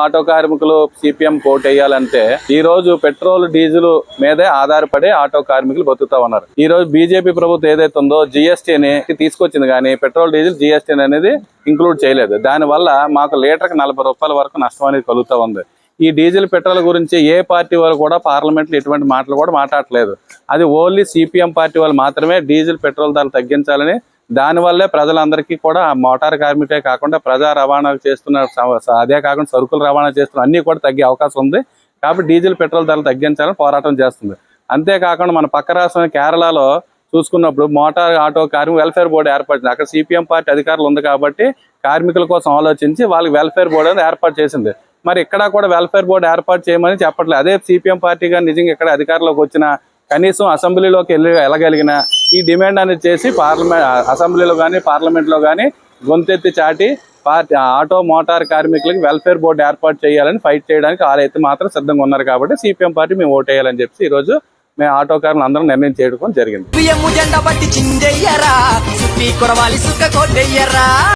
Auto కార్మికులు CPM coat వేయాలంటే ఈ రోజు పెట్రోల్ డీజిల్ మీదే ఆధారపడి ఆటో కార్మికులు బతుకుతా ఉన్నారు. ఈ రోజు బీజేపీ ప్రభుత్వం ఏదైతే ఉందో జిఎస్టీని తీసుకొచ్చింది, కానీ పెట్రోల్ డీజిల్ జిఎస్టీ అనేది ఇంక్లూడ్ చేయలేదు. దానివల్ల మాకు లీటర్కి 40 రూపాయల వరకు నష్టం అనేది కలుగుతూ ఉంది. ఈ డీజిల్ పెట్రోల్ గురించి ఏ పార్టీ వాళ్ళు కూడా పార్లమెంట్లో ఎటువంటి మాటలు కూడా మాట్లాడలేదు. అది ఓన్లీ సిపిఎం పార్టీ వాళ్ళు మాత్రమే డీజిల్ పెట్రోల్ ధరలు తగ్గించాలని, దానివల్లే ప్రజలందరికీ కూడా మోటార్ కార్మికులే కాకుండా ప్రజా రవాణా చేస్తున్న, అదే కాకుండా సరుకులు రవాణా చేస్తున్న అన్ని కూడా తగ్గే అవకాశం ఉంది. కాబట్టి డీజిల్ పెట్రోల్ ధరలు తగ్గించాలని పోరాటం చేస్తుంది. అంతేకాకుండా మన పక్క రాష్ట్రం కేరళలో చూసుకున్నప్పుడు మోటార్ ఆటో కార్మిక వెల్ఫేర్ బోర్డు ఏర్పడింది. అక్కడ సిపిఎం పార్టీ అధికారులు ఉంది కాబట్టి కార్మికుల కోసం ఆలోచించి వాళ్ళకి వెల్ఫేర్ బోర్డు అనేది ఏర్పాటు చేసింది. మరి ఇక్కడ కూడా వెల్ఫేర్ బోర్డు ఏర్పాటు చేయమని చెప్పట్లేదు. అదే సిపిఎం పార్టీగా నిజంగా ఇక్కడ అధికారంలోకి వచ్చిన కనీసం అసెంబ్లీలోకి వెళ్ళగలిగిన ఈ డిమాండ్ అనేది చేసి అసెంబ్లీలో కానీ పార్లమెంట్లో కానీ గొంతెత్తి చాటి ఆటో మోటార్ కార్మికులకి వెల్ఫేర్ బోర్డు ఏర్పాటు చేయాలని ఫైట్ చేయడానికి వాళ్ళైతే మాత్రం సిద్ధంగా ఉన్నారు. కాబట్టి సిపిఎం పార్టీ మేము ఓటేయాలని చెప్పి ఈ రోజు మేము ఆటో కార్మికులు అందరం నిర్ణయం చేయడం జరిగింది.